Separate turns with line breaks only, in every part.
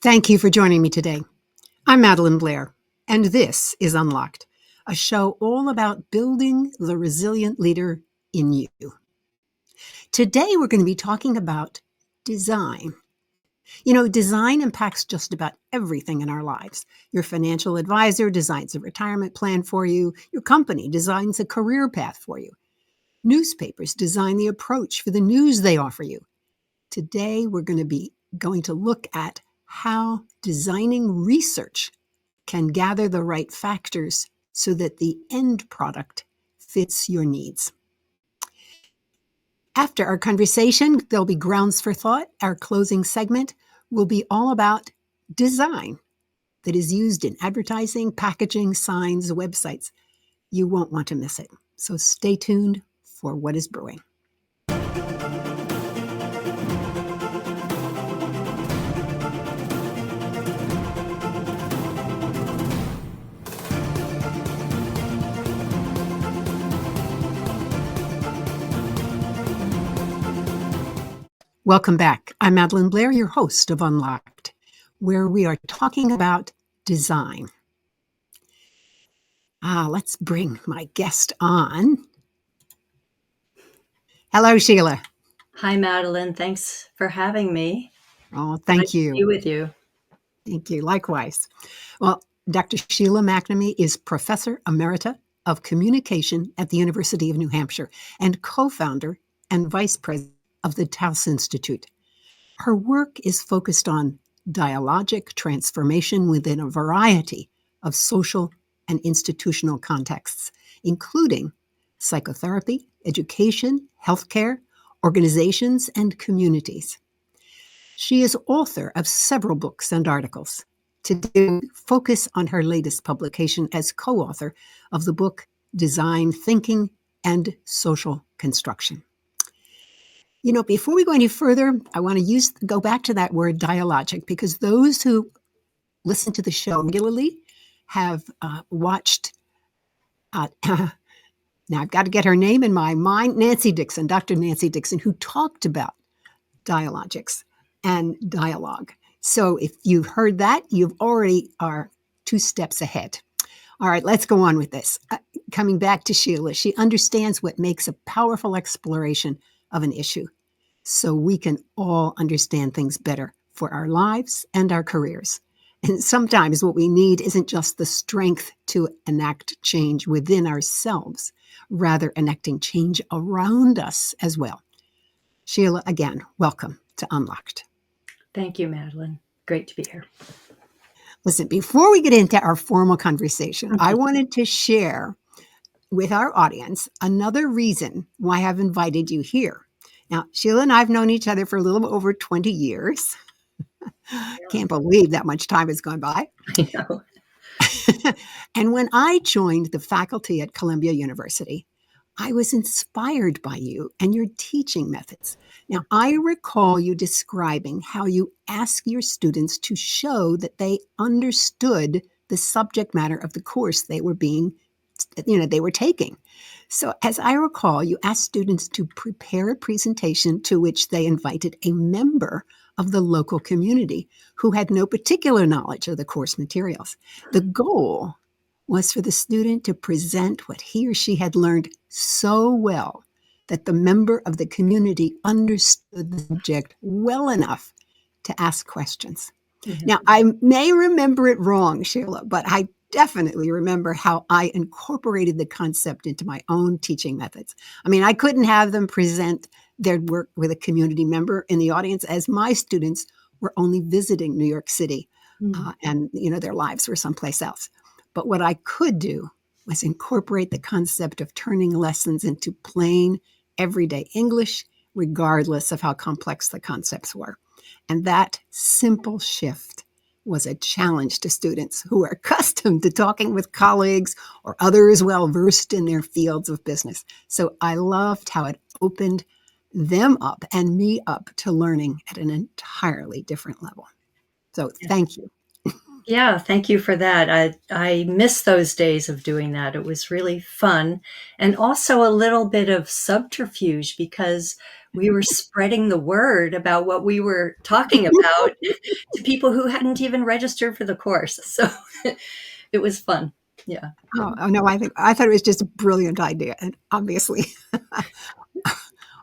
Thank you for joining me today. I'm Madeline Blair, and this is Unlocked, a show all about building the resilient leader in you. Today, we're going to be talking about design. You know, design impacts just about everything in our lives. Your financial advisor designs a retirement plan for you. Your company designs a career path for you. Newspapers design the approach for the news they offer you. Today, we're going to look at how designing research can gather the right factors so that the end product fits your needs. After our conversation, there'll be grounds for thought. Our closing segment will be all about design that is used in advertising, packaging, signs, websites. You won't want to miss it. So stay tuned for what is brewing. Welcome back. I'm Madeline Blair, your host of Unlocked, where we are talking about design. Let's bring my guest on. Hello, Sheila.
Hi, Madeline. Thanks for having me.
Oh, thank you.
Nice to be with you.
Thank you. Likewise. Well, Dr. Sheila McNamee is Professor Emerita of Communication at the University of New Hampshire and co-founder and vice president of the Taos Institute. Her work is focused on dialogic transformation within a variety of social and institutional contexts, including psychotherapy, education, healthcare, organizations, and communities. She is author of several books and articles. Today, focus on her latest publication as co-author of the book Design Thinking and Social Construction. You know, before we go any further, I want to go back to that word dialogic, because those who listen to the show regularly have watched, now I've got to get her name in my mind, Dr. Nancy Dixon, who talked about dialogics and dialogue. So if you've heard that, you've already are 2 steps ahead. All right, let's go on with this. Coming back to Sheila, she understands what makes a powerful exploration of an issue, so we can all understand things better for our lives and our careers. And sometimes what we need isn't just the strength to enact change within ourselves, rather enacting change around us as well. Sheila, again, welcome to Unlocked.
Thank you, Madeline. Great to be here.
Listen, before we get into our formal conversation, I wanted to share with our audience another reason why I've invited you here. Now, Sheila and I have known each other for a little over 20 years. Can't believe that much time has gone by.
I know.
And when I joined the faculty at Columbia University, I was inspired by you and your teaching methods. Now, I recall you describing how you ask your students to show that they understood the subject matter of the course they were taking. So as I recall, you asked students to prepare a presentation to which they invited a member of the local community who had no particular knowledge of the course materials. The goal was for the student to present what he or she had learned so well that the member of the community understood the subject well enough to ask questions. Mm-hmm. Now, I may remember it wrong, Sheila, but I definitely remember how I incorporated the concept into my own teaching methods. I mean, I couldn't have them present their work with a community member in the audience, as my students were only visiting New York City, and their lives were someplace else. But what I could do was incorporate the concept of turning lessons into plain, everyday English, regardless of how complex the concepts were. And that simple shift was a challenge to students who are accustomed to talking with colleagues or others well-versed in their fields of business. So I loved how it opened them up and me up to learning at an entirely different level. So thank you.
Yeah, thank you for that. I miss those days of doing that. It was really fun, and also a little bit of subterfuge, because we were spreading the word about what we were talking about to people who hadn't even registered for the course. So it was fun. Yeah.
No, I thought it was just a brilliant idea, and obviously.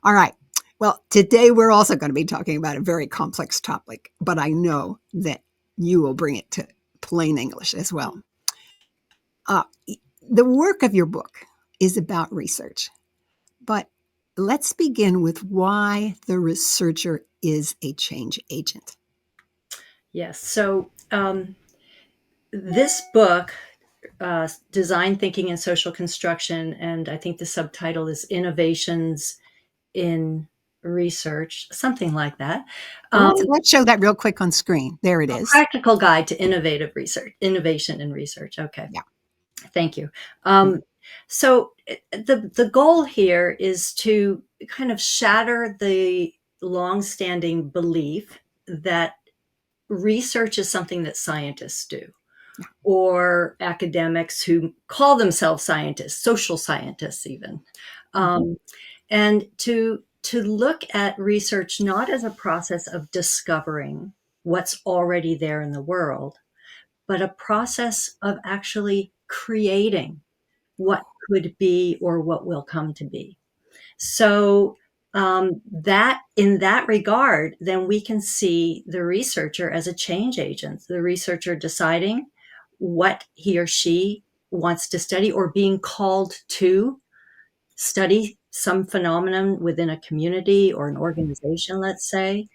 All right. Well, today we're also going to be talking about a very complex topic, but I know that you will bring it to plain English as well. Uh, the work of your book is about research, but let's begin with why the researcher is a change agent.
Yes. So this book, Design Thinking and Social Construction, and I think the subtitle is Innovations in Research, something like that.
Well, let's show that real quick on screen. There it
A
is.
practical guide to innovative research, innovation in research. Okay.
Yeah.
Thank you. So the goal here is to kind of shatter the longstanding belief that research is something that scientists do, or academics who call themselves scientists, social scientists even, and to look at research not as a process of discovering what's already there in the world, but a process of actually creating what could be or what will come to be. So that in that regard, then we can see the researcher as a change agent, the researcher deciding what he or she wants to study or being called to study some phenomenon within a community or an organization, let's say.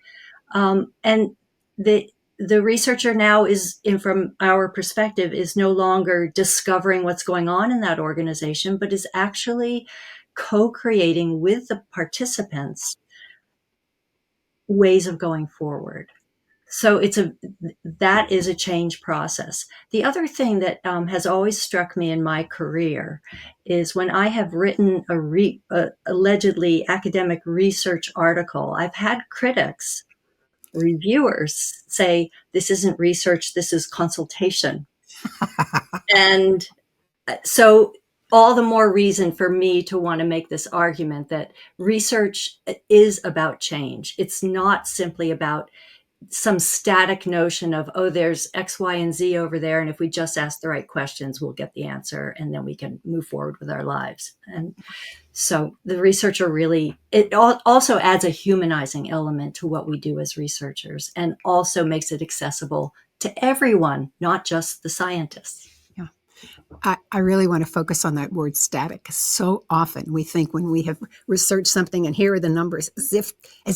And the researcher now is, from our perspective, is no longer discovering what's going on in that organization, but is actually co-creating with the participants ways of going forward. So that is a change process. The other thing that has always struck me in my career is when I have written a allegedly academic research article, I've had critics, reviewers say, this isn't research, this is consultation. And so all the more reason for me to want to make this argument that research is about change. It's not simply about some static notion of, oh, there's X, Y, and Z over there. And if we just ask the right questions, we'll get the answer. And then we can move forward with our lives. And so the researcher really, it also adds a humanizing element to what we do as researchers, and also makes it accessible to everyone, not just the scientists.
Yeah. I really want to focus on that word static. So often we think when we have researched something and here are the numbers as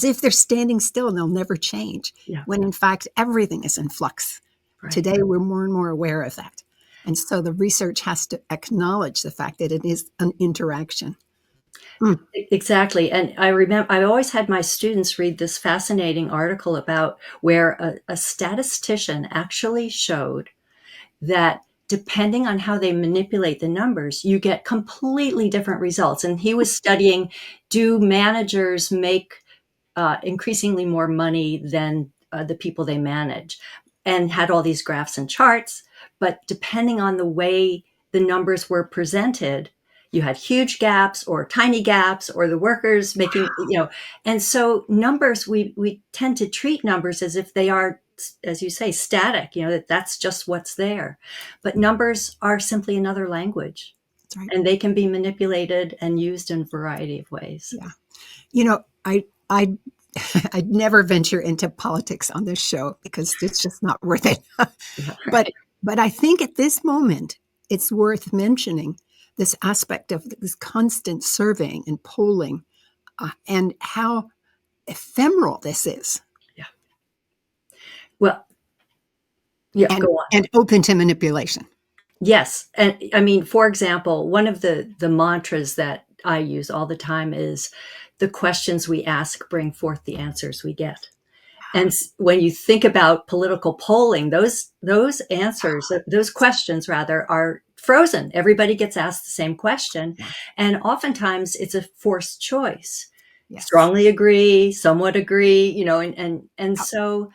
if they're standing still and they'll never change.
Yeah.
When in fact everything is in flux.
Right.
Today we're more and more aware of that. And so the research has to acknowledge the fact that it is an interaction.
Exactly. And I remember I always had my students read this fascinating article about where a statistician actually showed that depending on how they manipulate the numbers, you get completely different results. And he was studying, do managers make increasingly more money than the people they manage, and had all these graphs and charts. But depending on the way the numbers were presented, you had huge gaps or tiny gaps, or the workers making, and so numbers, we tend to treat numbers as if they are, as you say, static, that's just what's there. But numbers are simply another language.
That's right.
And they can be manipulated and used in a variety of ways.
Yeah. I'd never venture into politics on this show because it's just not worth it.
Yeah, right.
But I think at this moment, it's worth mentioning this aspect of this constant surveying and polling and how ephemeral this is.
Yeah. Well, yeah, go on.
And open to manipulation.
Yes. And I mean, for example, one of the mantras that I use all the time is, the questions we ask bring forth the answers we get. And when you think about political polling, those answers, those questions rather, are frozen. Everybody gets asked the same question. And oftentimes it's a forced choice.
Yes.
Strongly agree, somewhat agree, and so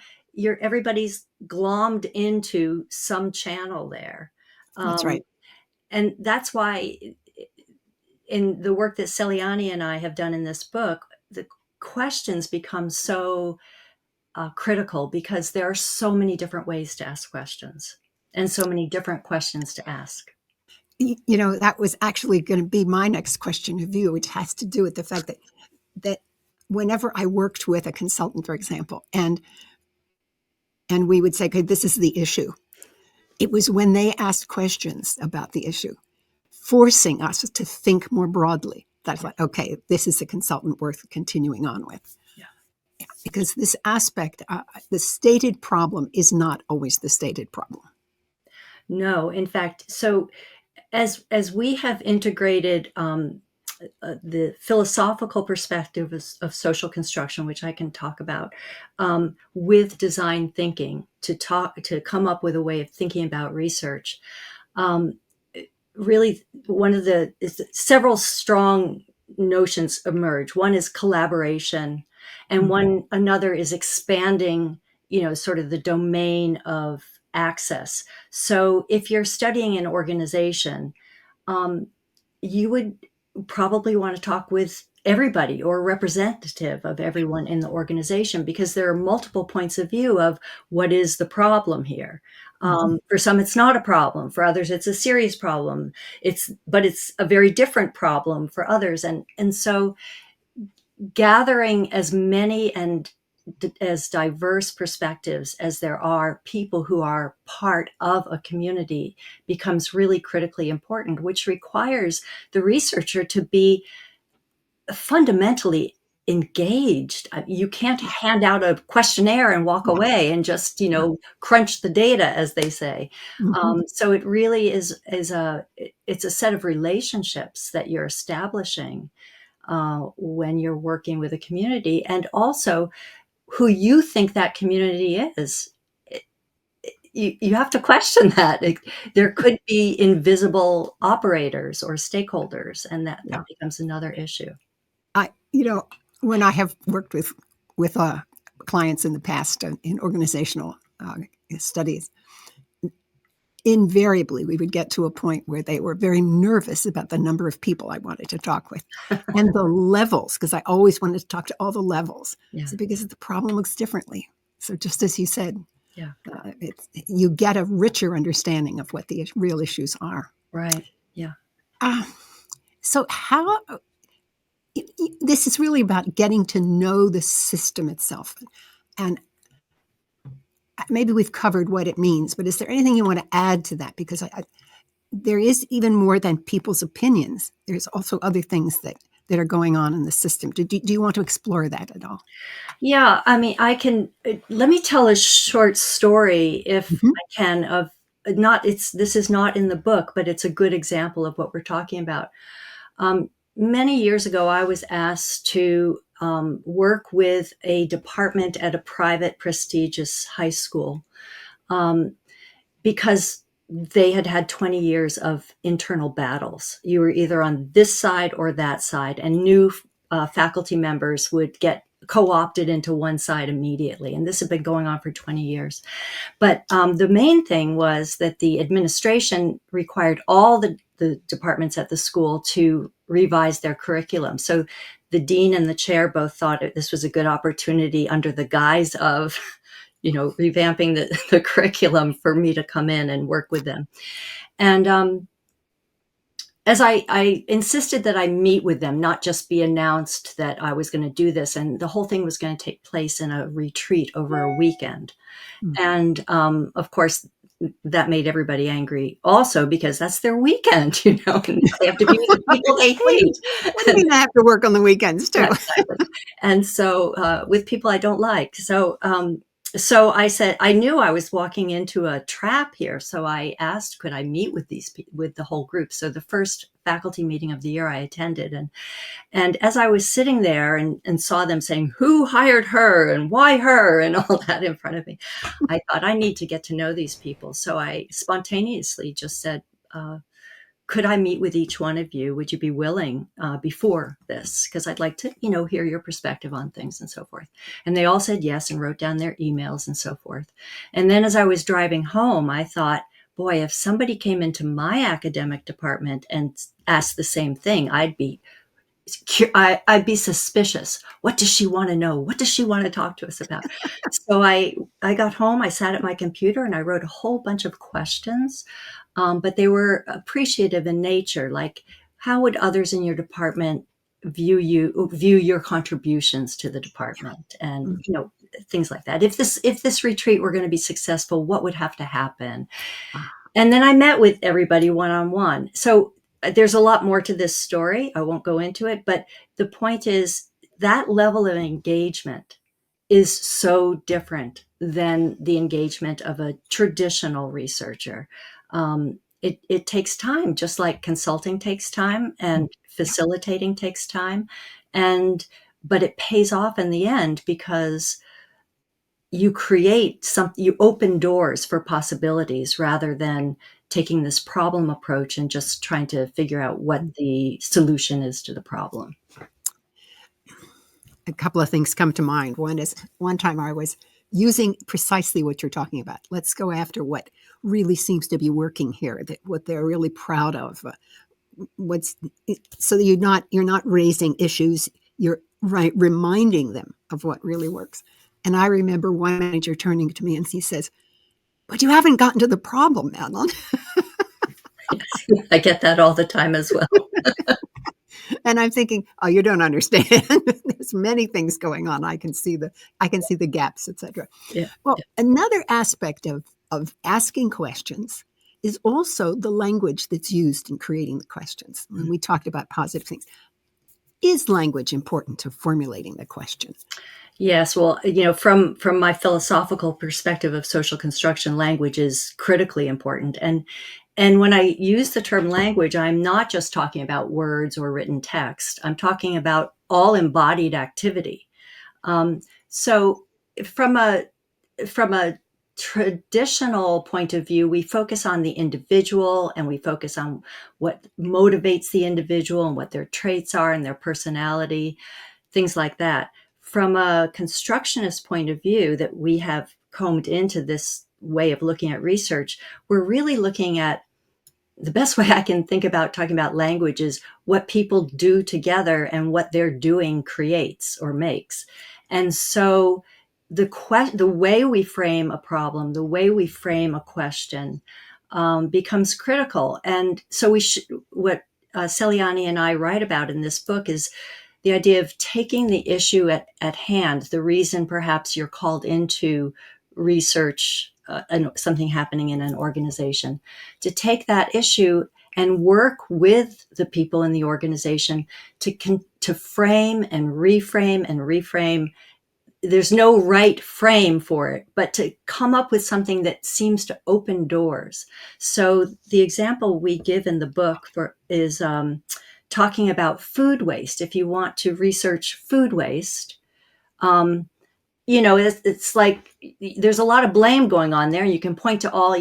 everybody's glommed into some channel there.
That's right.
And that's why in the work that Celiani and I have done in this book, questions become so critical because there are so many different ways to ask questions and so many different questions to ask.
That was actually going to be my next question of you, which has to do with the fact that whenever I worked with a consultant, for example, and we would say, okay, this is the issue. It was when they asked questions about the issue, forcing us to think more broadly. That's like, okay, this is a consultant worth continuing on with.
Yeah.
Because this aspect, the stated problem is not always the stated problem.
No, in fact, so as we have integrated the philosophical perspective of social construction, which I can talk about, with design thinking to come up with a way of thinking about research. Um, Really, one of the several strong notions emerge. One is collaboration, and another is expanding, sort of the domain of access. So if you're studying an organization, um, you would probably want to talk with everybody or a representative of everyone in the organization, because there are multiple points of view of what is the problem here. For some, it's not a problem. For others, it's a serious problem. But it's a very different problem for others. And so gathering as many and as diverse perspectives as there are people who are part of a community becomes really critically important, which requires the researcher to be fundamentally engaged. You can't hand out a questionnaire and walk away and just, crunch the data, as they say.
Mm-hmm.
So it really is it's a set of relationships that you're establishing when you're working with a community, and also who you think that community is. You have to question that. There could be invisible operators or stakeholders, and that
Yeah.
becomes another issue.
I, when I have worked with clients in the past in organizational studies, invariably we would get to a point where they were very nervous about the number of people I wanted to talk with and the levels, because I always wanted to talk to all the levels.
Yeah.
So because the problem looks differently. So just as you said,
Yeah.
You get a richer understanding of what the real issues are.
Right. Yeah.
So how this is really about getting to know the system itself. And maybe we've covered what it means, but is there anything you want to add to that? Because there is even more than people's opinions. There's also other things that are going on in the system. Do you want to explore that at all?
Yeah. I mean, let me tell a short story, if
Mm-hmm.
I can, of this is not in the book, but it's a good example of what we're talking about. Many years ago, I was asked to work with a department at a private, prestigious high school, because they had had 20 years of internal battles. You were either on this side or that side, and new faculty members would get co-opted into one side immediately. And this had been going on for 20 years. But the main thing was that the administration required all the departments at the school to revise their curriculum. So the dean and the chair both thought this was a good opportunity, under the guise of, revamping the curriculum, for me to come in and work with them. And as I insisted that I meet with them, not just be announced that I was going to do this, and the whole thing was going to take place in a retreat over a weekend. And of course, that made everybody angry also, because that's their weekend, and they have to be with the people they hate.
What do you mean I have to work on the weekends too?
Exactly. And so with people I don't like. So I said, I knew I was walking into a trap here. So I asked, could I meet with with the whole group? So the first faculty meeting of the year I attended, and as I was sitting there and saw them saying, who hired her and why her and all that in front of me, I thought, I need to get to know these people. So I spontaneously just said, could I meet with each one of you? Would you be willing before this? Because I'd like to, hear your perspective on things and so forth. And they all said yes and wrote down their emails and so forth. And then as I was driving home, I thought, boy, if somebody came into my academic department and asked the same thing, I'd be I'd be suspicious. What does she want to know? What does she want to talk to us about? So I got home, I sat at my computer and I wrote a whole bunch of questions, but they were appreciative in nature. Like, how would others in your department view your contributions to the department? And,
Mm.
things like that. If this retreat were going to be successful, what would have to happen?
Ah,
And then I met with everybody one-on-one. So there's a lot more to this story. I won't go into it, but the point is that level of engagement is so different than the engagement of a traditional researcher. It takes time, just like consulting takes time
mm,
and
yeah.
facilitating takes time. But it pays off in the end because you open doors for possibilities rather than taking this problem approach and just trying to figure out what
Mm.
the solution is to the problem.
A couple of things come to mind. One is one time I was using precisely what you're talking about. Let's go after what really seems to be working here, that what they're really proud of. What's so that you're not raising issues, you're reminding them of what really works. And I remember one manager turning to me and he says, "But you haven't gotten to the problem, Madeline."
I get that all the time as well.
And I'm thinking, "Oh, you don't understand. There's many things going on. I can see the gaps, etc."
Yeah.
Well, another aspect of asking questions is also the language that's used in creating the questions. When we talked about positive things, is language important to formulating the question?
Yes, well, from my philosophical perspective of social construction, language is critically important. And when I use the term language, I'm not just talking about words or written text. I'm talking about all embodied activity. So from a traditional point of view, we focus on the individual and we focus on what motivates the individual and what their traits are and their personality, things like that. From a constructionist point of view, that we have combed into this way of looking at research, we're really looking at the best way I can think about talking about language is what people do together and what they're doing creates or makes. And so the way we frame a problem, the way we frame a question, becomes critical. And so what Celiani and I write about in this book is the idea of taking the issue at hand, the reason perhaps you're called into research and something happening in an organization, to take that issue and work with the people in the organization to frame and reframe. There's no right frame for it, but to come up with something that seems to open doors. So the example we give in the book is talking about food waste. If you want to research food waste, um, it's like there's a lot of blame going on there. You can point to all,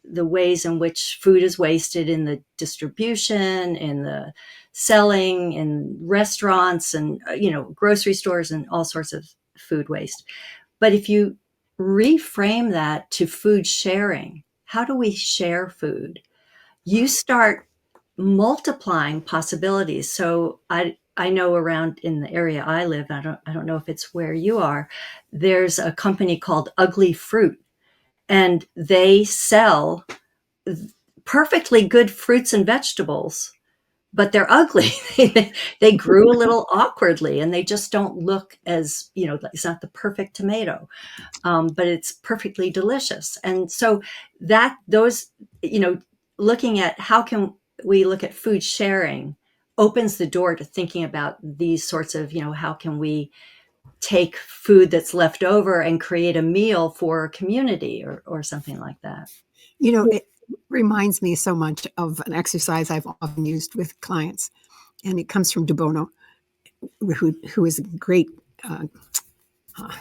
the ways in which food is wasted in the distribution, in the selling, in restaurants, and grocery stores, and all sorts of food waste. But if you reframe that to food sharing, how do we share food? You start multiplying possibilities. So I know around in the area I live, I don't know if it's where you are, there's a company called Ugly Fruit, and they sell perfectly good fruits and vegetables, but they're ugly. They grew a little awkwardly and they just don't look as, it's not the perfect tomato, but it's perfectly delicious. And so those, looking at how can we look at food sharing opens the door to thinking about these sorts of, how can we take food that's left over and create a meal for a community or something like that.
It reminds me so much of an exercise I've often used with clients, and it comes from De Bono, who is a great. Uh, uh,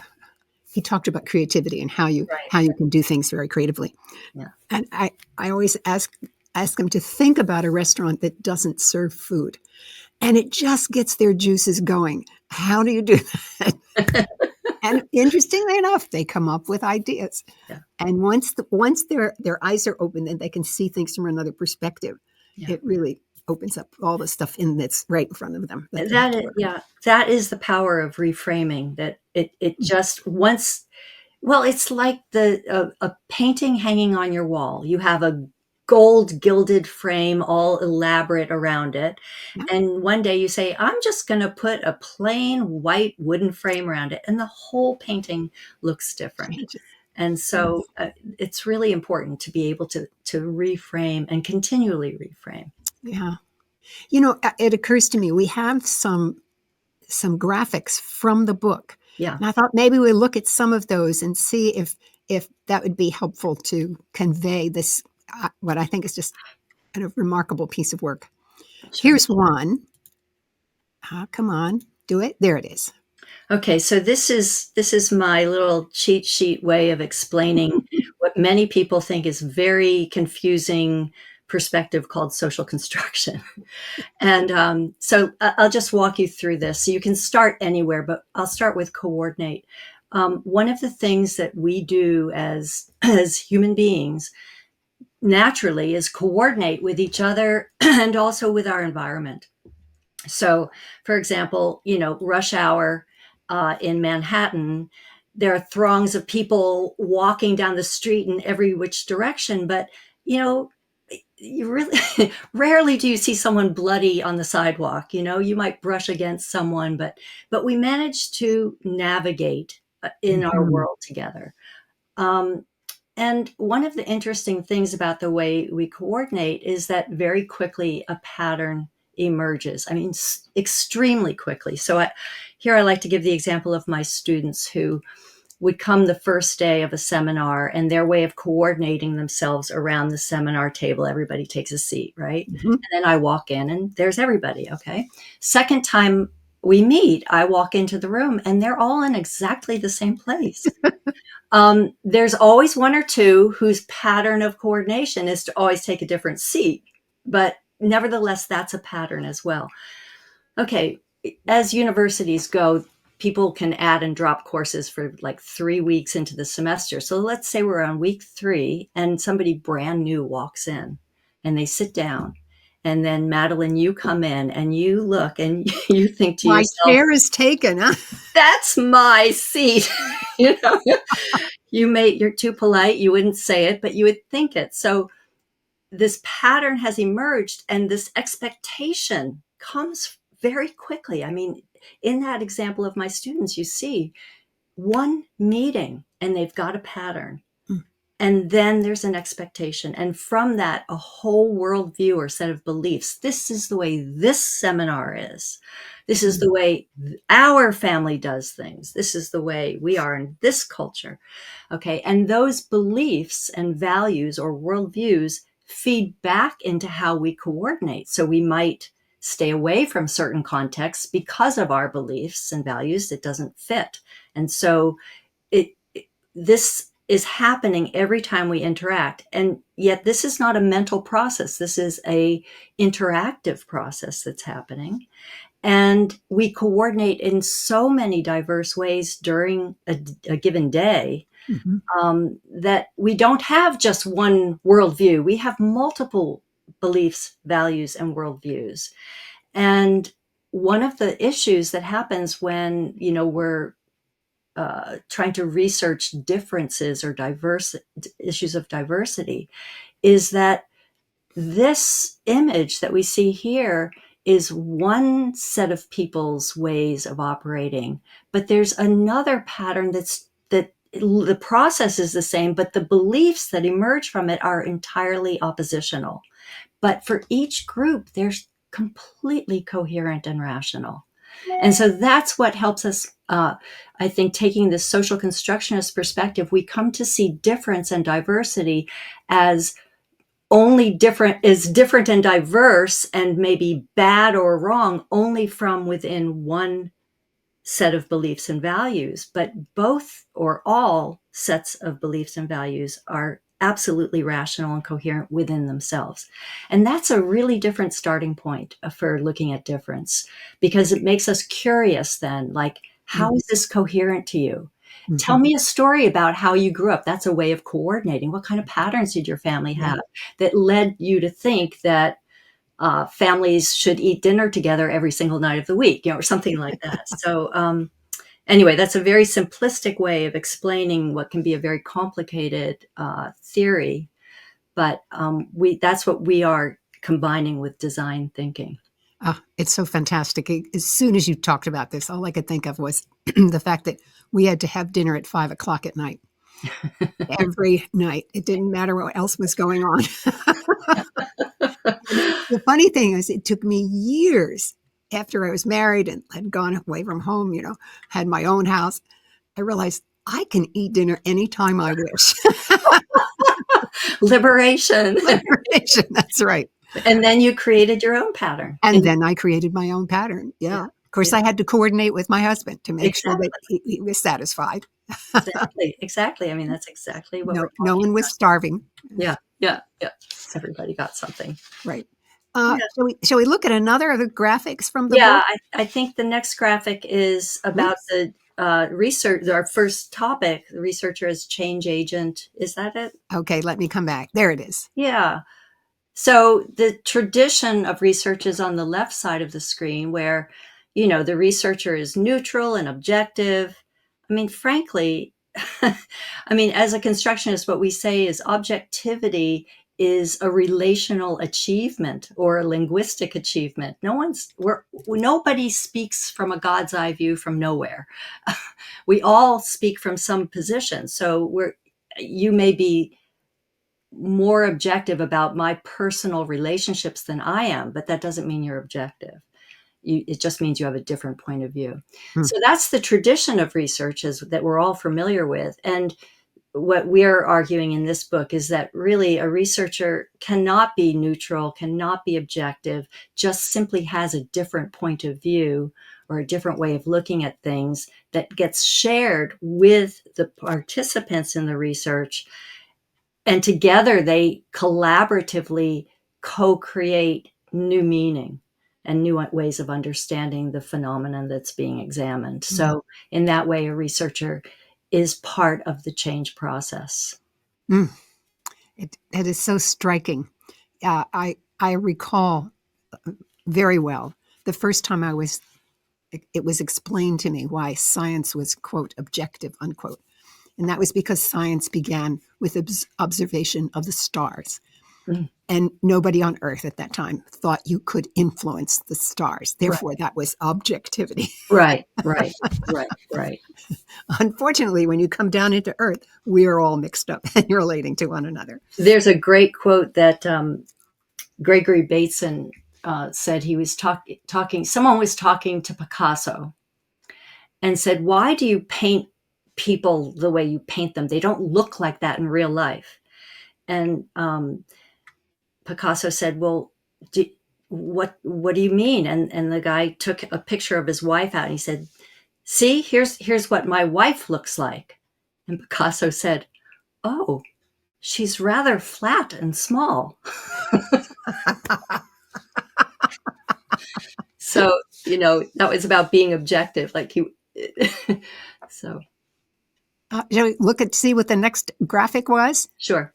he talked about creativity and how you
Right.
how you can do things very creatively.
Yeah.
And I always ask them to think about a restaurant that doesn't serve food, and it just gets their juices going. How do you do that? And interestingly enough, they come up with ideas.
Yeah.
And once their eyes are open, then they can see things from another perspective.
Yeah.
It really. opens up all the stuff in that's right in front of them that they have
That
to
is,
work on.
yeah, that is the power of reframing. That it just once, well, it's like a painting hanging on your wall. You have a gold gilded frame, all elaborate around it,
Yeah,
and one day you say, "I'm just going to put a plain white wooden frame around it," and the whole painting looks different.
changes.
And
Yes.
so it's really important to be able to reframe and continually reframe.
Yeah. It occurs to me we have some graphics from the book.
Yeah,
And I thought maybe we look at some of those and see if that would be helpful to convey this what I think is just a remarkable piece of work.
sure.
Here's one. Come on, do it. There it is.
Okay, so this is my little cheat sheet way of explaining what many people think is very confusing perspective called social construction. And so I'll just walk you through this. So you can start anywhere, but I'll start with coordinate. One of the things that we do as as human beings naturally is coordinate with each other and also with our environment. So, for example, rush hour in Manhattan, there are throngs of people walking down the street in every which direction, but you know, you really rarely do you see someone bloody on the sidewalk. You might brush against someone, but we manage to navigate in our
Mhm.
world together. Um, and one of the interesting things about the way we coordinate is that very quickly a pattern emerges. I mean, extremely quickly. So here I like to give the example of my students who would come the first day of a seminar, and their way of coordinating themselves around the seminar table, everybody takes a seat, right?
Mhm.
And then I walk in and there's everybody. Okay. Second time we meet, I walk into the room and they're all in exactly the same place. There's always one or two whose pattern of coordination is to always take a different seat, but nevertheless, that's a pattern as well. Okay, as universities go, people can add and drop courses for like 3 weeks into the semester. So let's say we're on week 3 and somebody brand new walks in and they sit down. And then, Madeline, you come in and you look and you think to
My
yourself,
chair is taken. Huh?
that's my seat. you know, you're too polite. You wouldn't say it, but you would think it. So this pattern has emerged and this expectation comes very quickly. I mean, in that example of my students, you see one meeting and they've got a pattern.
Mm.
And then there's an expectation. And from that, a whole worldview or set of beliefs. This is the way this seminar is. This is
Mm.
the way our family does things. This is the way we are in this culture. Okay. And those beliefs and values or worldviews feed back into how we coordinate. So we might stay away from certain contexts because of our beliefs and values. It doesn't fit. And so it this is happening every time we interact, and yet this is not a mental process. This is a interactive process that's happening, and we coordinate in so many diverse ways during a given day,
Mhm.
that we don't have just one worldview. We have multiple beliefs, values, and worldviews. And one of the issues that happens when we're trying to research differences or diverse issues of diversity is that this image that we see here is one set of people's ways of operating, but there's another pattern that the process is the same, but the beliefs that emerge from it are entirely oppositional. But for each group, they're completely coherent and rational. And so that's what helps us, I think, taking this social constructionist perspective, we come to see difference and diversity as only different and diverse and maybe bad or wrong only from within one set of beliefs and values, but both or all sets of beliefs and values are absolutely rational and coherent within themselves. And that's a really different starting point for looking at difference, because it makes us curious then, like, how
Mm.
is this coherent to you? Tell
Mhm.
me a story about how you grew up. That's a way of coordinating. What kind of patterns did your family
Yeah.
have that led you to think that families should eat dinner together every single night of the week, or something like that. So anyway, that's a very simplistic way of explaining what can be a very complicated theory, but that's what we are combining with design thinking.
It's so fantastic. As soon as you talked about this, all I could think of was the fact that we had to have dinner at 5 o'clock at night every night. It didn't matter what else was going on. And the funny thing is, it took me years after I was married and had gone away from home, had my own house. I realized I can eat dinner anytime I wish.
Liberation.
Liberation, that's right.
And then you created your own pattern.
And then I created my own pattern. Yeah.
Yeah.
Of course, I had to coordinate with my husband to make sure
Exactly.
that he was satisfied.
Exactly. I mean, that's exactly what we're
No one was starving.
Yeah. Everybody got something.
Right.
Yeah.
Shall we look at another of the graphics from the
Yeah,
book?
I think the next graphic is about the research. Our first topic, the researcher as change agent. Is that it?
Okay, let me come back. There it is.
Yeah. So the tradition of research is on the left side of the screen where, the researcher is neutral and objective. I mean, frankly, as a constructionist, what we say is objectivity is a relational achievement or a linguistic achievement. Nobody speaks from a God's eye view from nowhere. We all speak from some position. So you may be more objective about my personal relationships than I am, but that doesn't mean you're objective. It just means you have a different point of view. So that's the tradition of research that we're all familiar with. And what we're arguing in this book is that really a researcher cannot be neutral, cannot be objective, just simply has a different point of view or a different way of looking at things that gets shared with the participants in the research. And together they collaboratively co-create new meaning and new ways of understanding the phenomenon that's being examined. So in that way, a researcher is part of the change process.
It is so striking. I recall very well the first time it was explained to me why science was, quote, objective, unquote. And that was because science began with observation of the stars.
Mm.
And nobody on Earth at that time thought you could influence the stars. Therefore, that was objectivity.
Right.
Unfortunately, when you come down into Earth, we are all mixed up and relating to one another.
There's a great quote that Gregory Bateson said. He was talking, someone was talking to Picasso and said, "Why do you paint people the way you paint them? They don't look like that in real life." And Picasso said, "Well, what do you mean?" And the guy took a picture of his wife out and he said, "See, here's what my wife looks like." And Picasso said, "Oh, she's rather flat and small." So, that was about being objective. So.
Shall we see what the next graphic was?
Sure.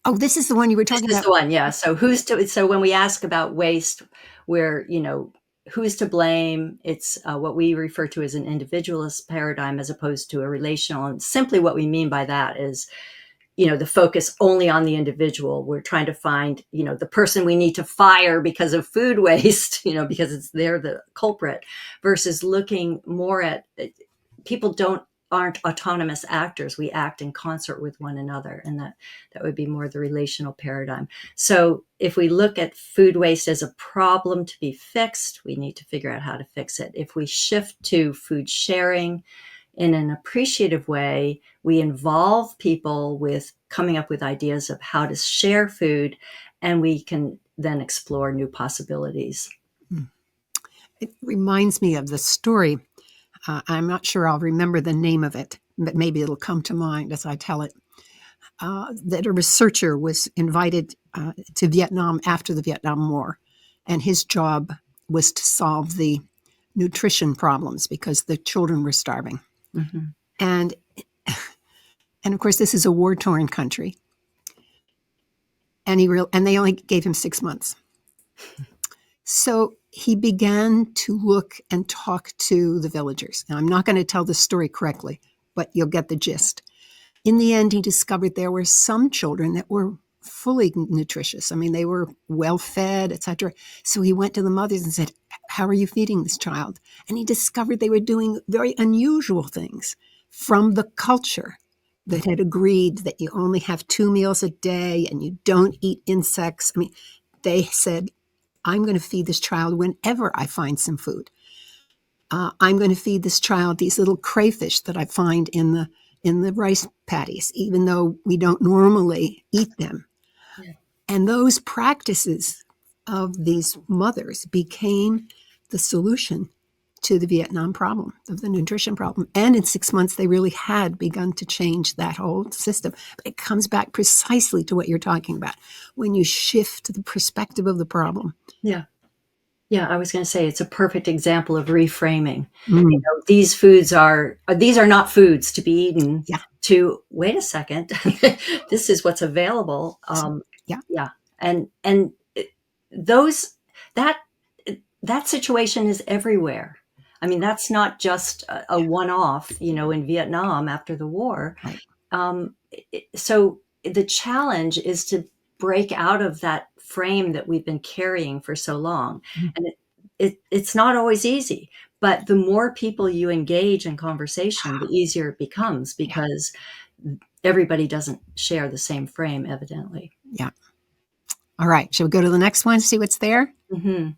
Oh, this is the one you were talking about.
This is the one, yeah. So so when we ask about waste, who's to blame? It's what we refer to as an individualist paradigm as opposed to a relational. And simply what we mean by that is, the focus only on the individual. We're trying to find, the person we need to fire because of food waste, because they're the culprit, versus looking more at people aren't autonomous actors. We act in concert with one another. And that would be more the relational paradigm. So if we look at food waste as a problem to be fixed, we need to figure out how to fix it. If we shift to food sharing in an appreciative way, we involve people with coming up with ideas of how to share food, and we can then explore new possibilities.
It reminds me of the story. I'm not sure I'll remember the name of it, but maybe it'll come to mind as I tell it. That a researcher was invited to Vietnam after the Vietnam War, and his job was to solve the nutrition problems because the children were starving.
Mm-hmm.
And of course, this is a war-torn country. and they only gave him 6 months. So he began to look and talk to the villagers. Now, I'm not going to tell the story correctly, but you'll get the gist. In the end, he discovered there were some children that were fully nutritious. I mean, they were well fed, etc. So he went to the mothers and said, "How are you feeding this child?" And he discovered they were doing very unusual things from the culture that had agreed that you only have 2 meals a day and you don't eat insects. I mean, they said, "I'm going to feed this child whenever I find some food. I'm going to feed this child these little crayfish that I find in the rice paddies, even though we don't normally eat them."
Yeah.
And those practices of these mothers became the solution to the Vietnam problem, of the nutrition problem. And in 6 months, they really had begun to change that whole system. But it comes back precisely to what you're talking about. When you shift the perspective of the problem.
Yeah. Yeah, I was going to say it's a perfect example of reframing.
Mm.
These are not foods to be eaten.
Yeah.
To wait a second, this is what's available.
Yeah.
Yeah, and those that that situation is everywhere. I mean, that's not just a one-off. In Vietnam after the war.
Right.
So the challenge is to break out of that frame that we've been carrying for so long.
Mm.
And it's not always easy, but the more people you engage in conversation, the easier it becomes, because everybody doesn't share the same frame, evidently.
Yeah. All right. Shall we go to the next one, see what's there?
Mm-hmm.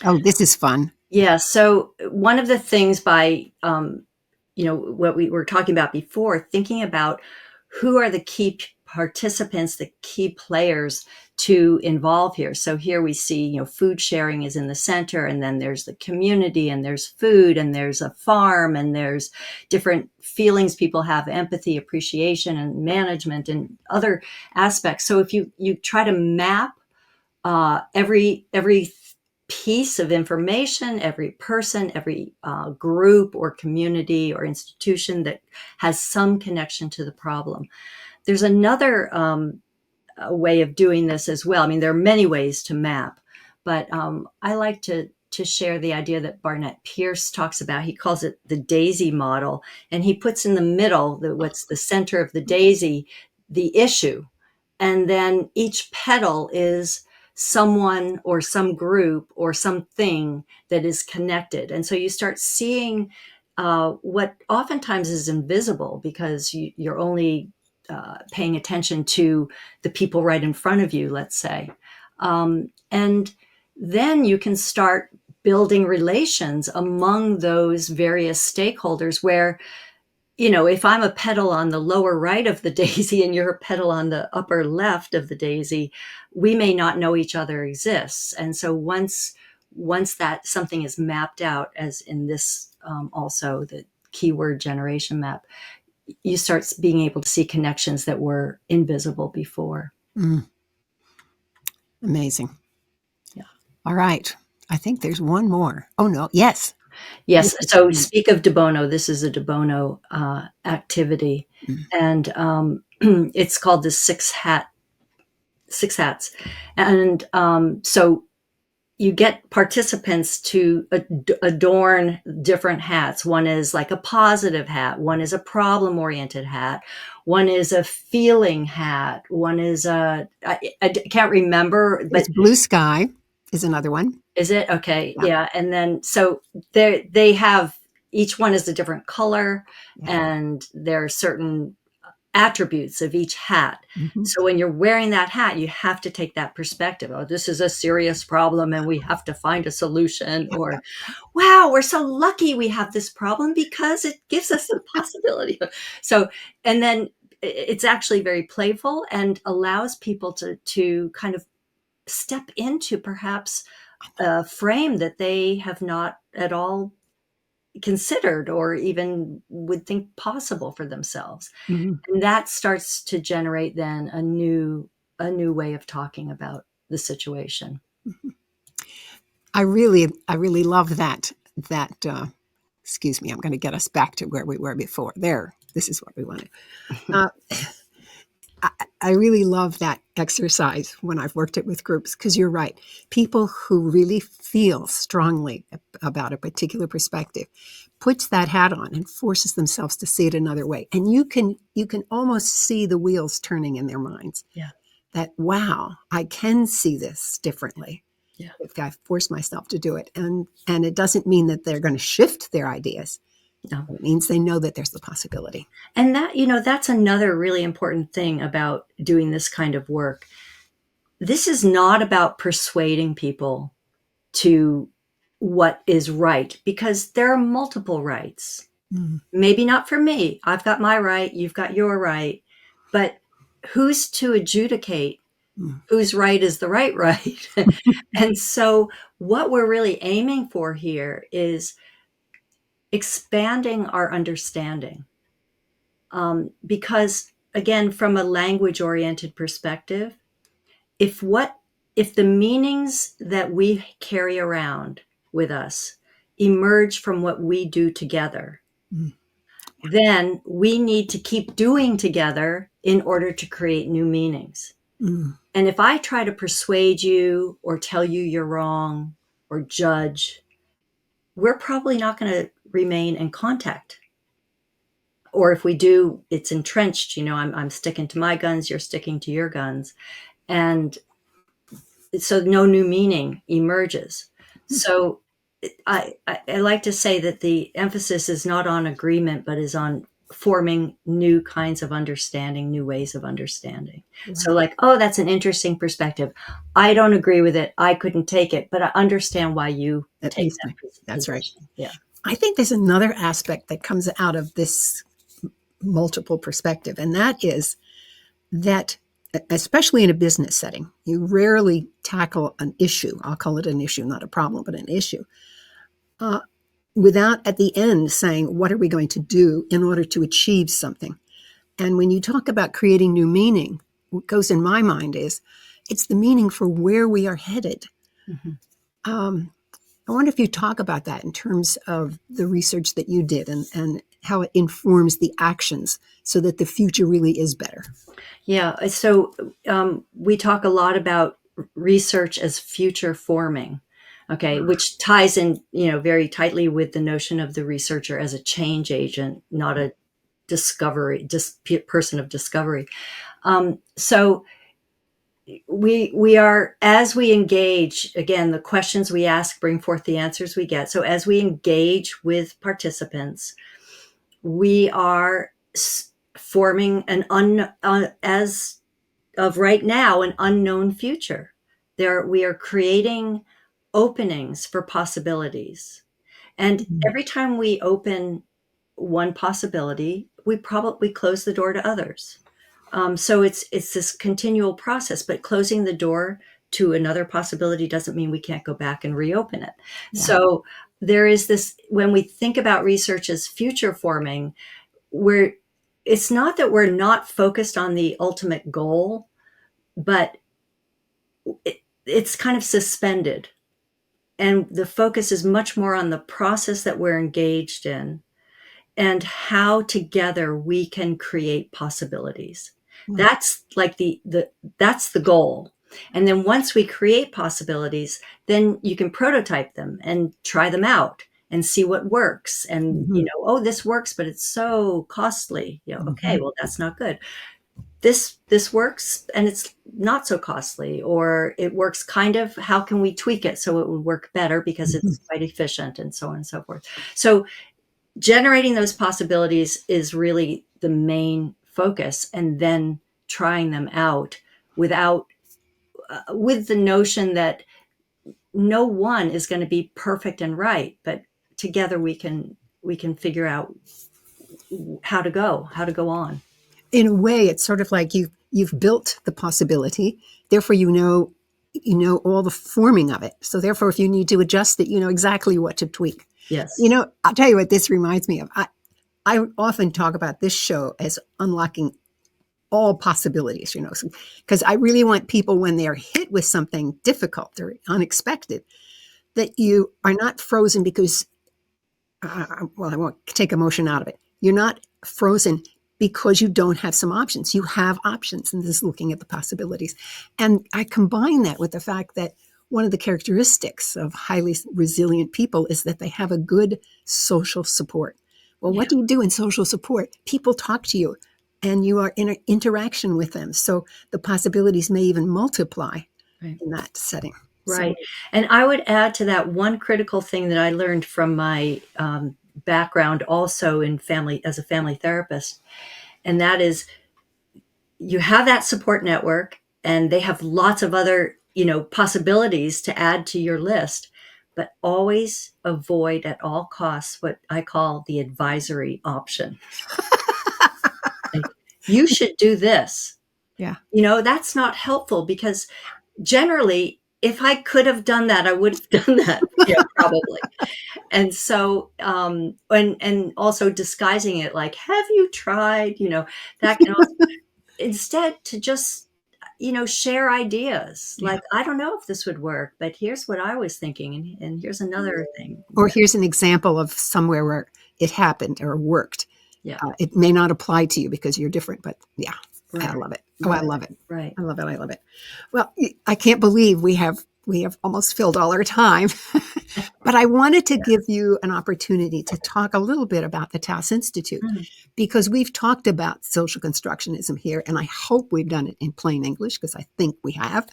Oh, this is fun.
Yeah. So one of the things by, what we were talking about before, thinking about who are the key participants, the key players to involve here. So here we see, food sharing is in the center, and then there's the community, and there's food, and there's a farm, and there's different feelings people have: empathy, appreciation, and management, and other aspects. So if you try to map every piece of information, every person, every group or community or institution that has some connection to the problem. There's another way of doing this as well. I mean, there are many ways to map, but I like to share the idea that Barnett Pierce talks about. He calls it the daisy model, and he puts in the middle, what's the center of the daisy, the issue. And then each petal is someone or some group or something that is connected. And so you start seeing what oftentimes is invisible, because you're only paying attention to the people right in front of you, let's say. And then you can start building relations among those various stakeholders where, if I'm a petal on the lower right of the daisy and you're a petal on the upper left of the daisy, we may not know each other exists. And so once that something is mapped out, as in this also the keyword generation map, you start being able to see connections that were invisible before.
Mm. Amazing.
Yeah.
All right. I think there's one more. Oh, no. Yes.
Yes. So speak of de bono. This is a de bono activity. Mm. And it's called the six hats. And so you get participants to adorn different hats. One is like a positive hat. One is a problem-oriented hat. One is a feeling hat. One is I can't remember. But
blue sky is another one.
Is it? Okay. Yeah. And then, so they have, each one is a different color, and there are certain attributes of each hat. Mm-hmm. So when you're wearing that hat, you have to take that perspective. Oh, this is a serious problem and we have to find a solution. Or, wow, we're so lucky we have this problem because it gives us the possibility. So, and then it's actually very playful and allows people to kind of step into perhaps a frame that they have not at all considered or even would think possible for themselves. Mm-hmm. And that starts to generate then a new way of talking about the situation.
Mm-hmm. I really love that excuse me, I'm going to get us back to where we were before. There, this is what we wanted. I really love that exercise when I've worked it with groups, because you're right. People who really feel strongly about a particular perspective puts that hat on and forces themselves to see it another way. And you can almost see the wheels turning in their minds.
Yeah.
That, wow, I can see this differently
Yeah.
if I force myself to do it. And it doesn't mean that they're going to shift their ideas.
No.
It means they know that there's the possibility.
And that, that's another really important thing about doing this kind of work. This is not about persuading people to what is right, because there are multiple rights.
Mm.
Maybe not for me. I've got my right, you've got your right. But who's to adjudicate
Mm.
whose right is the right? And so what we're really aiming for here is expanding our understanding. Because again, from a language oriented perspective, if the meanings that we carry around with us emerge from what we do together,
Mm.
then we need to keep doing together in order to create new meanings.
Mm.
And if I try to persuade you or tell you you're wrong or judge, we're probably not going to remain in contact. Or if we do, it's entrenched. I'm sticking to my guns, you're sticking to your guns. And so no new meaning emerges. So I like to say that the emphasis is not on agreement, but is on forming new kinds of understanding, new ways of understanding.
Wow.
So like, oh, that's an interesting perspective. I don't agree with it. I couldn't take it, but I understand why you
At
take
least
that
that's right.
position. Yeah.
I think there's another aspect that comes out of this multiple perspective, and that is that, especially in a business setting, you rarely tackle an issue. I'll call it an issue, not a problem, but an issue, without at the end saying, what are we going to do in order to achieve something? And when you talk about creating new meaning, what goes in my mind is it's the meaning for where we are headed.
Mm-hmm.
I wonder if you talk about that in terms of the research that you did and how it informs the actions so that the future really is better.
Yeah. So we talk a lot about research as future forming. Okay, which ties in, very tightly with the notion of the researcher as a change agent, not a discovery, just person of discovery. So we are, as we engage, again, the questions we ask bring forth the answers we get. So as we engage with participants, we are forming as of right now, an unknown future. We are creating openings for possibilities. And every time we open one possibility, we probably close the door to others. So it's this continual process, but closing the door to another possibility doesn't mean we can't go back and reopen it.
Yeah.
So there is this, when we think about research as future forming, it's not that we're not focused on the ultimate goal, but it's kind of suspended. And the focus is much more on the process that we're engaged in and how together we can create possibilities.
Wow.
That's like that's the goal. And then once we create possibilities, then you can prototype them and try them out and see what works. And, oh, this works, but it's so costly. Okay, well, that's not good. This works and it's not so costly, or it works kind of, how can we tweak it so it would work better because it's quite efficient, and so on and so forth. So generating those possibilities is really the main focus, and then trying them out with the notion that no one is going to be perfect and right, but together we can figure out how to go on.
In a way, it's sort of like you've built the possibility, therefore you know all the forming of it. So therefore, if you need to adjust it, you know exactly what to tweak.
Yes.
I'll tell you what this reminds me of. I often talk about this show as unlocking all possibilities, because I really want people, when they're hit with something difficult or unexpected, that you are not frozen because, well, I won't take emotion out of it. You're not frozen because you don't have some options. You have options, and this is looking at the possibilities. And I combine that with the fact that one of the characteristics of highly resilient people is that they have a good social support. Well,
Yeah.
what do you do in social support? People talk to you and you are in an interaction with them. So the possibilities may even multiply
Right.
in that setting.
Right.
So,
And I would add to that one critical thing that I learned from my background also in family as a family therapist. And that is you have that support network and they have lots of other, possibilities to add to your list, but always avoid at all costs what I call the advisory option. Like, you should do this.
yeah.
That's not helpful because generally, if I could have done that, I would have done that, probably. And so, and also disguising it like, have you tried? That can also, instead to just, share ideas.
Yeah.
Like, I don't know if this would work, but here's what I was thinking. And here's another thing.
Or here's an example of somewhere where it happened or worked.
Yeah.
It may not apply to you because you're different, but yeah, I
Right.
love it. Oh, I
Right.
love it.
Right.
I love it. I love it. Well, I can't believe we have almost filled all our time, but I wanted to give you an opportunity to talk a little bit about the Taos Institute
Mm.
because we've talked about social constructionism here, and I hope we've done it in plain English because I think we have.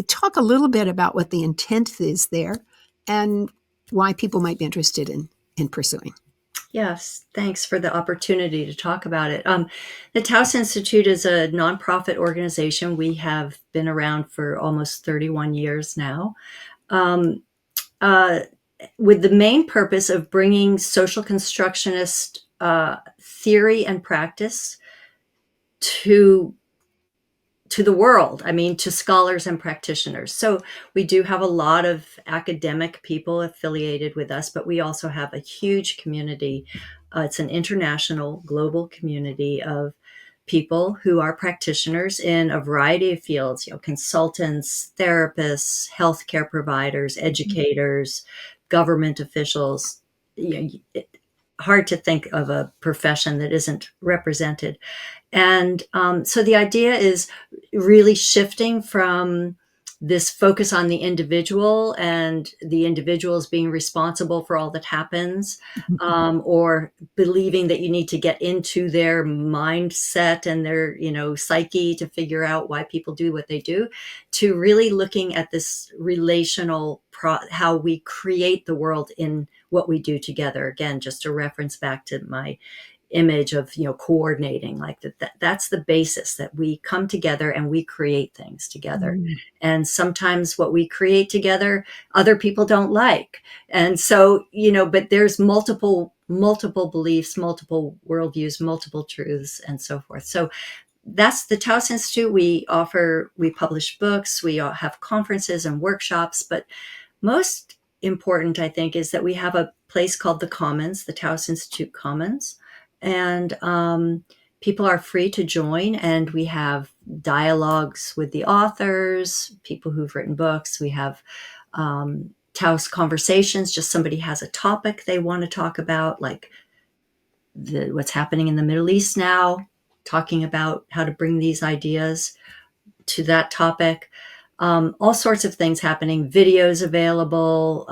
Talk a little bit about what the intent is there and why people might be interested in pursuing.
Yes, thanks for the opportunity to talk about it. The Taos Institute is a nonprofit organization. We have been around for almost 31 years now, um, uh, with the main purpose of bringing social constructionist theory and practice to the world. I mean, to scholars and practitioners. So we do have a lot of academic people affiliated with us, but we also have a huge community. It's an international, global community of people who are practitioners in a variety of fields, consultants, therapists, healthcare providers, educators, government officials. Hard to think of a profession that isn't represented. And so the idea is really shifting from this focus on the individual and the individuals being responsible for all that happens, or believing that you need to get into their mindset and their psyche to figure out why people do what they do, to really looking at this relational how we create the world in what we do together. Again, just a reference back to my image of coordinating, like that's the basis, that we come together and we create things together.
Mm.
And sometimes what we create together other people don't like, and so but there's multiple beliefs, multiple worldviews, multiple truths, and so forth. So that's the Taos Institute. We publish books, we have conferences and workshops, but most important, I think, is that we have a place called the Commons, the Taos Institute Commons, and people are free to join. And we have dialogues with the authors, people who've written books. We have Taos conversations. Just somebody has a topic they want to talk about, like what's happening in the Middle East now, talking about how to bring these ideas to that topic. All sorts of things happening, videos available,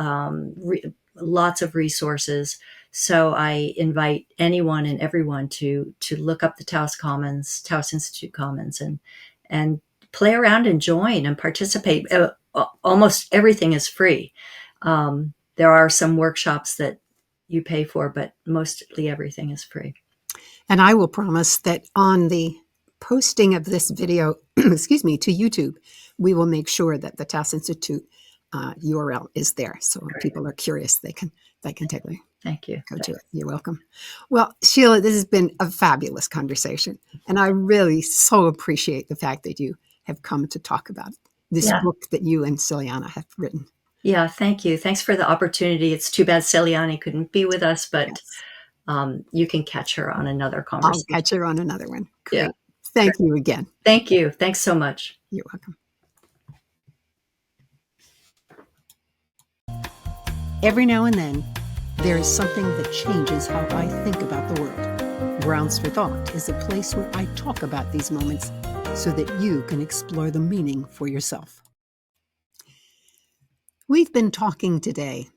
lots of resources. So I invite anyone and everyone to look up the Taos Commons, Taos Institute Commons, and play around and join and participate. Almost everything is free. There are some workshops that you pay for, but mostly everything is free.
And I will promise that on the posting of this video, excuse me, to YouTube, we will make sure that the Taos Institute URL is there. So when people are curious, they can take a
Thank you.
go to it. You're welcome. Well, Sheila, this has been a fabulous conversation. And I really so appreciate the fact that you have come to talk about this book that you and Celiana have written.
Yeah, thank you. Thanks for the opportunity. It's too bad Celiani couldn't be with us, but
Yes.
You can catch her on another conversation.
I'll catch her on another one. Great.
Yeah.
Thank you again.
Thank you. Thanks so much.
You're welcome. Every now and then, there is something that changes how I think about the world. Grounds for Thought is a place where I talk about these moments so that you can explore the meaning for yourself. We've been talking today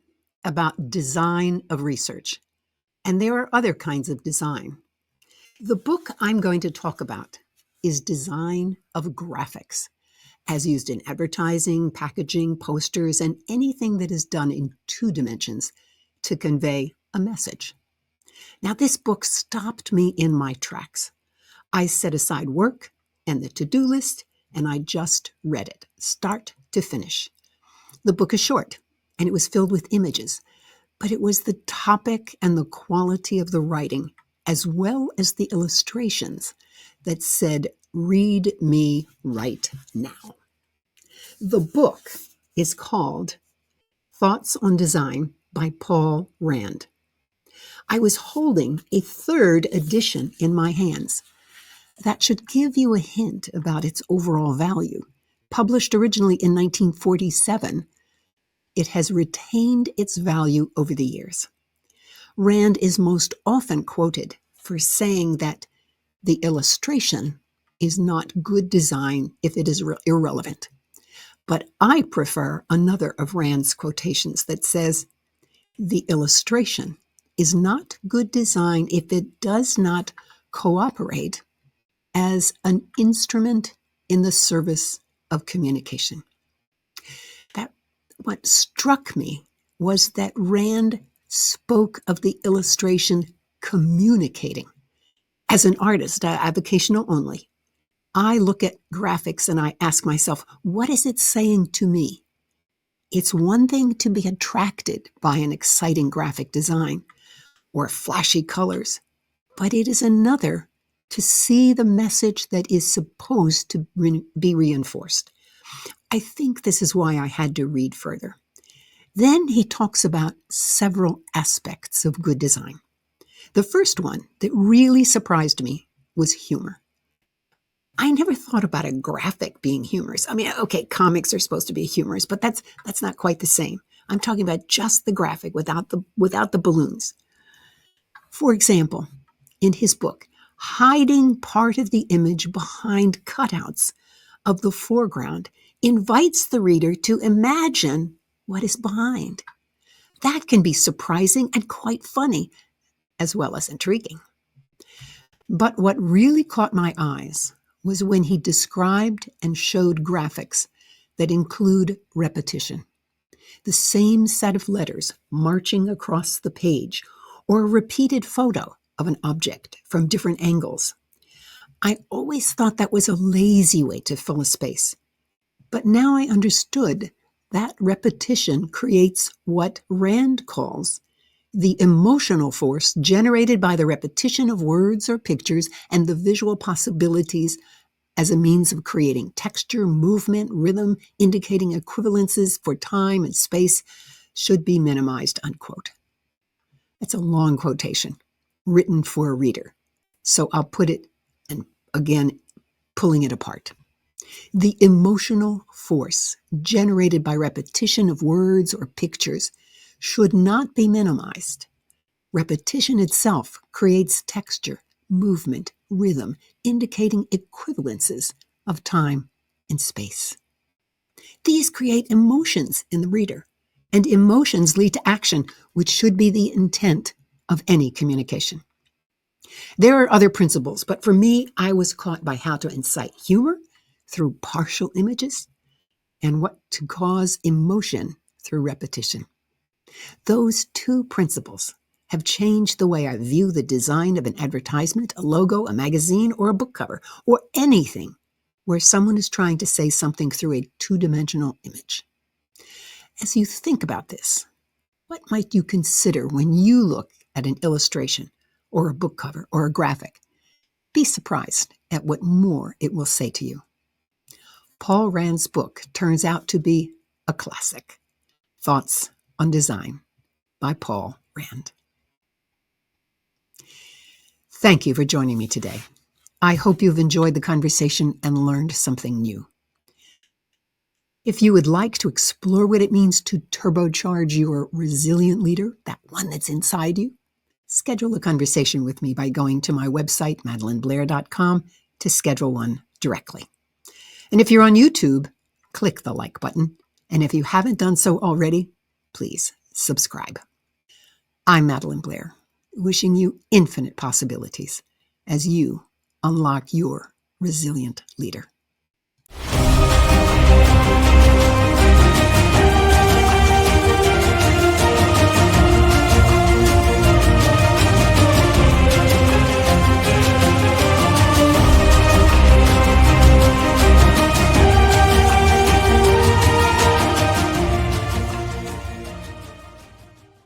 about design of research, and there are other kinds of design. The book I'm going to talk about is Design of Graphics, as used in advertising, packaging, posters, and anything that is done in 2 dimensions to convey a message. Now, this book stopped me in my tracks. I set aside work and the to-do list, and I just read it, start to finish. The book is short, and it was filled with images, but it was the topic and the quality of the writing, as well as the illustrations, that said, "Read me right now." The book is called Thoughts on Design by Paul Rand. I was holding a 3rd edition in my hands. That should give you a hint about its overall value. Published originally in 1947, it has retained its value over the years. Rand is most often quoted for saying that the illustration is not good design if it is irrelevant. But I prefer another of Rand's quotations that says, "The illustration is not good design if it does not cooperate as an instrument in the service of communication." What struck me was that Rand spoke of the illustration communicating. As an artist, avocational only, I look at graphics and I ask myself, what is it saying to me? It's one thing to be attracted by an exciting graphic design or flashy colors, but it is another to see the message that is supposed to be reinforced. I think this is why I had to read further. Then he talks about several aspects of good design. The first one that really surprised me was humor. I never thought about a graphic being humorous. I mean, okay, comics are supposed to be humorous, but that's not quite the same. I'm talking about just the graphic without the balloons. For example, in his book, hiding part of the image behind cutouts of the foreground invites the reader to imagine what is behind. That can be surprising and quite funny, as well as intriguing. But what really caught my eyes was when he described and showed graphics that include repetition. The same set of letters marching across the page, or a repeated photo of an object from different angles. I always thought that was a lazy way to fill a space. But now I understood that repetition creates what Rand calls the emotional force generated by the repetition of words or pictures, and the visual possibilities as a means of creating texture, movement, rhythm, indicating equivalences for time and space, should be minimized, unquote. That's a long quotation written for a reader. So I'll put it, and again, pulling it apart. The emotional force generated by repetition of words or pictures should not be minimized. Repetition itself creates texture, movement, rhythm, indicating equivalences of time and space. These create emotions in the reader, and emotions lead to action, which should be the intent of any communication. There are other principles, but for me, I was caught by how to incite humor through partial images and what to cause emotion through repetition. Those 2 principles have changed the way I view the design of an advertisement, a logo, a magazine, or a book cover, or anything where someone is trying to say something through a 2-dimensional image. As you think about this, what might you consider when you look at an illustration or a book cover or a graphic? Be surprised at what more it will say to you. Paul Rand's book turns out to be a classic, Thoughts on Design by Paul Rand. Thank you for joining me today. I hope you've enjoyed the conversation and learned something new. If you would like to explore what it means to turbocharge your resilient leader, that one that's inside you, schedule a conversation with me by going to my website, madelineblair.com, to schedule one directly. And if you're on YouTube, click the like button. And if you haven't done so already, please subscribe. I'm Madeline Blair, wishing you infinite possibilities as you unlock your resilient leader.